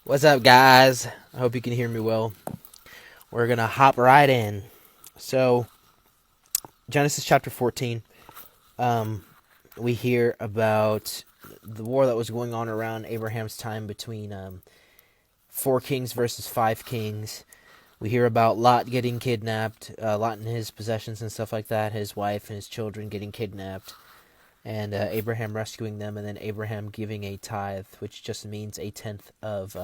What's up, guys? I hope you can hear me well. We're going to hop right in. So, Genesis chapter 14, um, we hear about the war that was going on around Abraham's time between four kings versus five kings. We hear about Lot getting kidnapped, Lot and his possessions and stuff like that, his wife and his children getting kidnapped, and Abraham rescuing them, and then Abraham giving a tithe, which just means a tenth of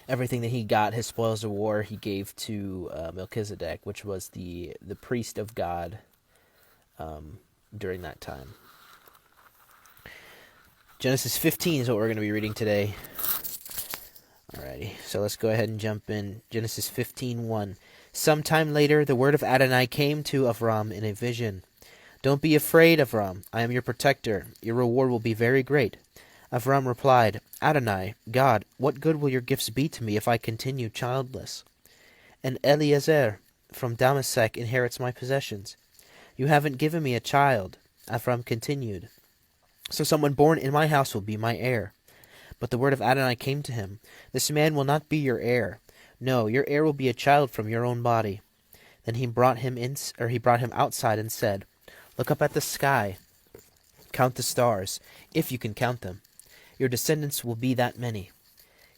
everything that he got, his spoils of war, he gave to Melchizedek, which was the priest of God during that time. Genesis 15 is what we're going to be reading today. Alrighty, so let's go ahead and jump in. Genesis 15:1. Sometime later, the word of Adonai came to Avram in a vision. Don't be afraid, Avram. I am your protector. Your reward will be very great. Avram replied, Adonai, God, what good will your gifts be to me if I continue childless? And Eliezer from Damascus inherits my possessions. You haven't given me a child. Avram continued, so someone born in my house will be my heir. But the word of Adonai came to him, this man will not be your heir. No, your heir will be a child from your own body. Then he brought him outside and said, Look up at the sky. Count the stars, if you can count them. Your descendants will be that many.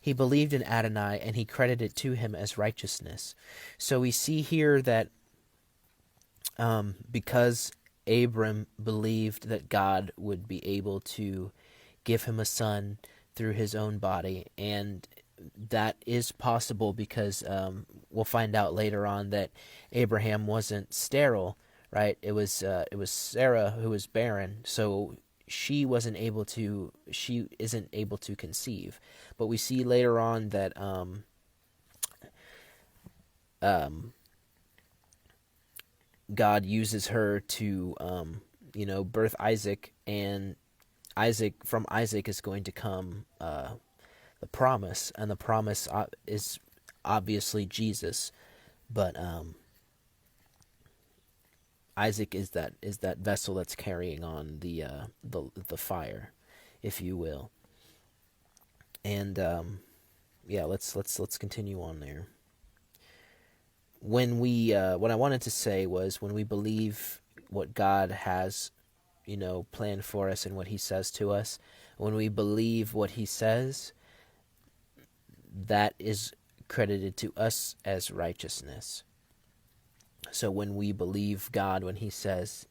He believed in Adonai, and he credited it to him as righteousness. So we see here that because Abram believed that God would be able to give him a son through his own body, and that is possible because we'll find out later on that Abraham wasn't sterile, right? It was Sarah who was barren, so she isn't able to conceive. But we see later on that God uses her to birth Isaac, and from Isaac is going to come the promise, and the promise is obviously Jesus, but Isaac is that vessel that's carrying on the fire, if you will. And let's continue on there. When we what I wanted to say was, when we believe what God has planned for us and what he says to us, when we believe what he says, that is credited to us as righteousness. So when we believe God when he says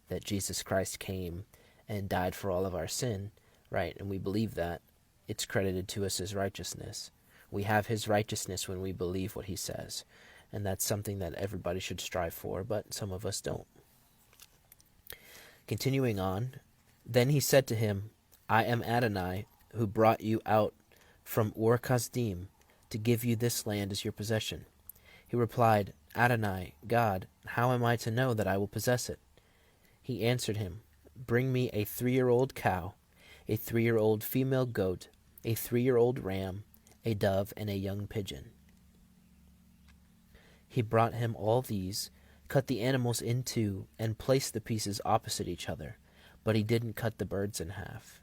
that Jesus Christ came and died for all of our sin, right, and we believe that, it's credited to us as righteousness. We have his righteousness when we believe what he says, and that's something that everybody should strive for, but some of us don't. Continuing on, then he said to him, I am Adonai, who brought you out from Ur Kasdim to give you this land as your possession. He replied, Adonai, God, how am I to know that I will possess it? He answered him, Bring me a 3-year-old cow, a 3-year-old female goat, a 3-year-old ram, a dove, and a young pigeon. He brought him all these, cut the animals in two, and placed the pieces opposite each other, but he didn't cut the birds in half.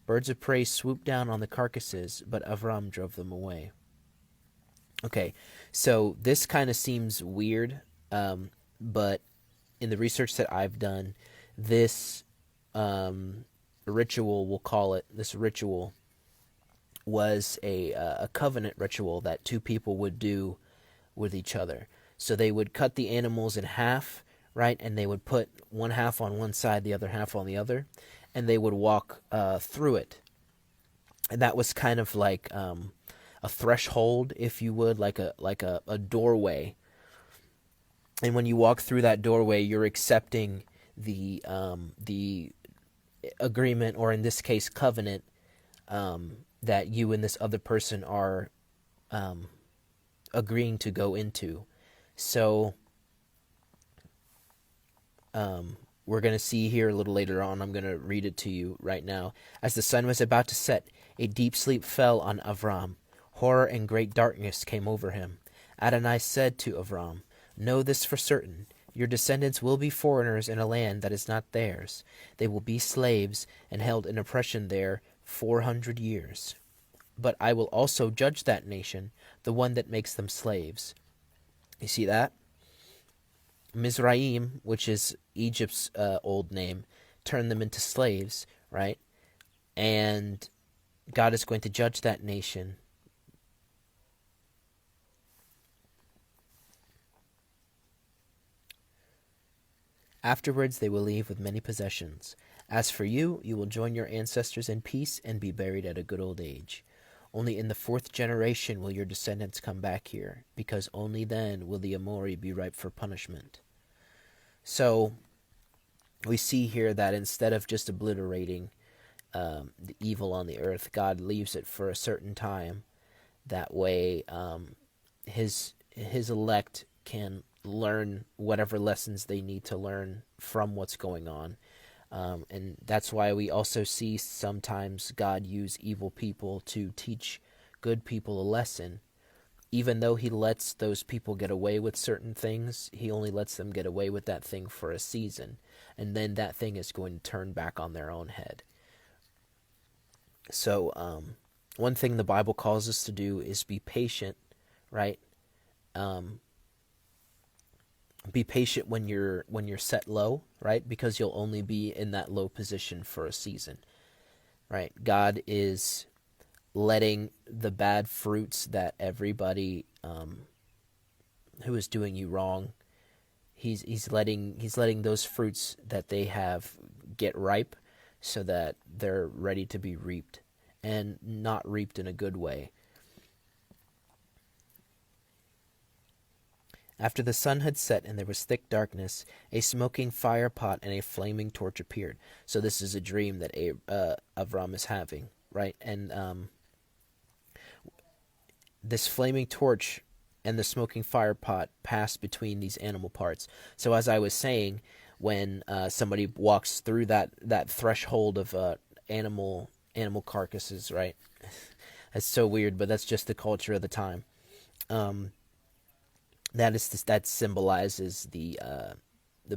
Birds of prey swooped down on the carcasses, but Avram drove them away. Okay, so this kind of seems weird, but in the research that I've done, this ritual, we'll call it, this ritual was a covenant ritual that two people would do with each other. So they would cut the animals in half, right, and they would put one half on one side, the other half on the other, and they would walk through it. And that was kind of like a threshold, if you would, like a doorway. And when you walk through that doorway, you're accepting the agreement, or in this case, covenant, that you and this other person are agreeing to go into. So we're going to see here a little later on. I'm going to read it to you right now. As the sun was about to set, a deep sleep fell on Avram. Horror and great darkness came over him. Adonai said to Avram, Know this for certain. Your descendants will be foreigners in a land that is not theirs. They will be slaves and held in oppression there 400 years. but I will also judge that nation, the one that makes them slaves. You see that? Mizraim, which is Egypt's old name, turned them into slaves, right? And God is going to judge that nation. Afterwards they will leave with many possessions. As for you, you will join your ancestors in peace and be buried at a good old age. Only in the 4th generation will your descendants come back here, because only then will the Amori be ripe for punishment. So we see here that instead of just obliterating the evil on the earth, God leaves it for a certain time. That way, his elect can learn whatever lessons they need to learn from what's going on. And that's why we also see sometimes God use evil people to teach good people a lesson. Even though he lets those people get away with certain things, he only lets them get away with that thing for a season. And then that thing is going to turn back on their own head. So one thing the Bible calls us to do is be patient, right? Be patient when you're set low, right? Because you'll only be in that low position for a season, right? God is letting the bad fruits that everybody who is doing you wrong, he's letting those fruits that they have get ripe, so that they're ready to be reaped, and not reaped in a good way. After the sun had set and there was thick darkness, a smoking fire pot and a flaming torch appeared. So this is a dream that Avram is having, right? And this flaming torch and the smoking fire pot passed between these animal parts. So as I was saying, when somebody walks through that threshold of animal carcasses, right? That's so weird, but that's just the culture of the time. That symbolizes the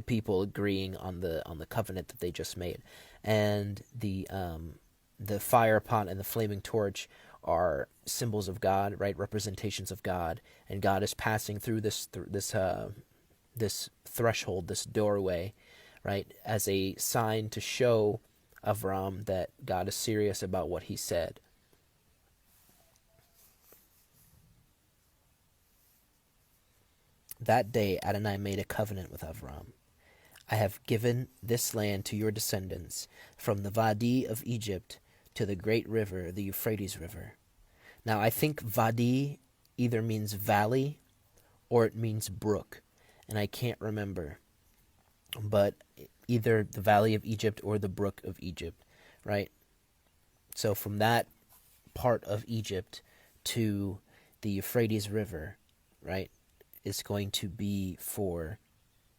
people agreeing on the covenant that they just made, and the fire pot and the flaming torch are symbols of God, right? Representations of God, and God is passing through this threshold, this doorway, right, as a sign to show Avram that God is serious about what he said. That day Adonai made a covenant with Avram. I have given this land to your descendants, from the Vadi of Egypt to the great river, the Euphrates River. Now I think Vadi either means valley or it means brook, and I can't remember. But either the Valley of Egypt or the Brook of Egypt, right? So from that part of Egypt to the Euphrates River, right, is going to be for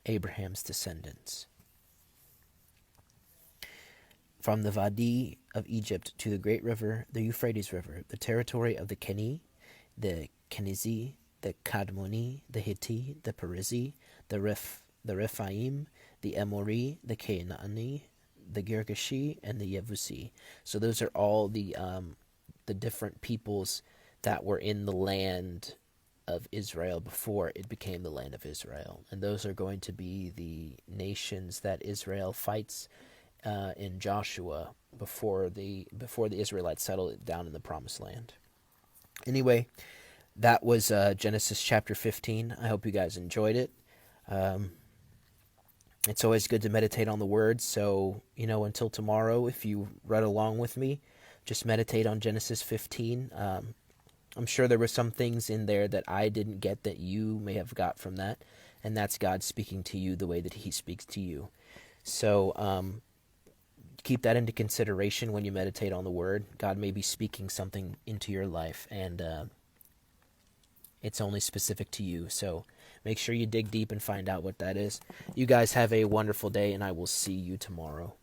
Abraham's descendants. From the Vadi of Egypt to the great river, the Euphrates River, the territory of the Keni, the Kenizi, the Kadmoni, the Hitti, the Perizi, the Rephaim, the Emori, the Canaani, the Girgashi, and the Yevusi. So those are all the different peoples that were in the land of Israel before it became the land of Israel, and those are going to be the nations that Israel fights in Joshua before the Israelites settle down in the Promised Land. Anyway, that was Genesis chapter 15. I hope you guys enjoyed it. It's always good to meditate on the Word, so, until tomorrow, if you read along with me, just meditate on Genesis 15. I'm sure there were some things in there that I didn't get that you may have got from that, and that's God speaking to you the way that he speaks to you. So keep that into consideration when you meditate on the Word. God may be speaking something into your life, and it's only specific to you. So make sure you dig deep and find out what that is. You guys have a wonderful day, and I will see you tomorrow.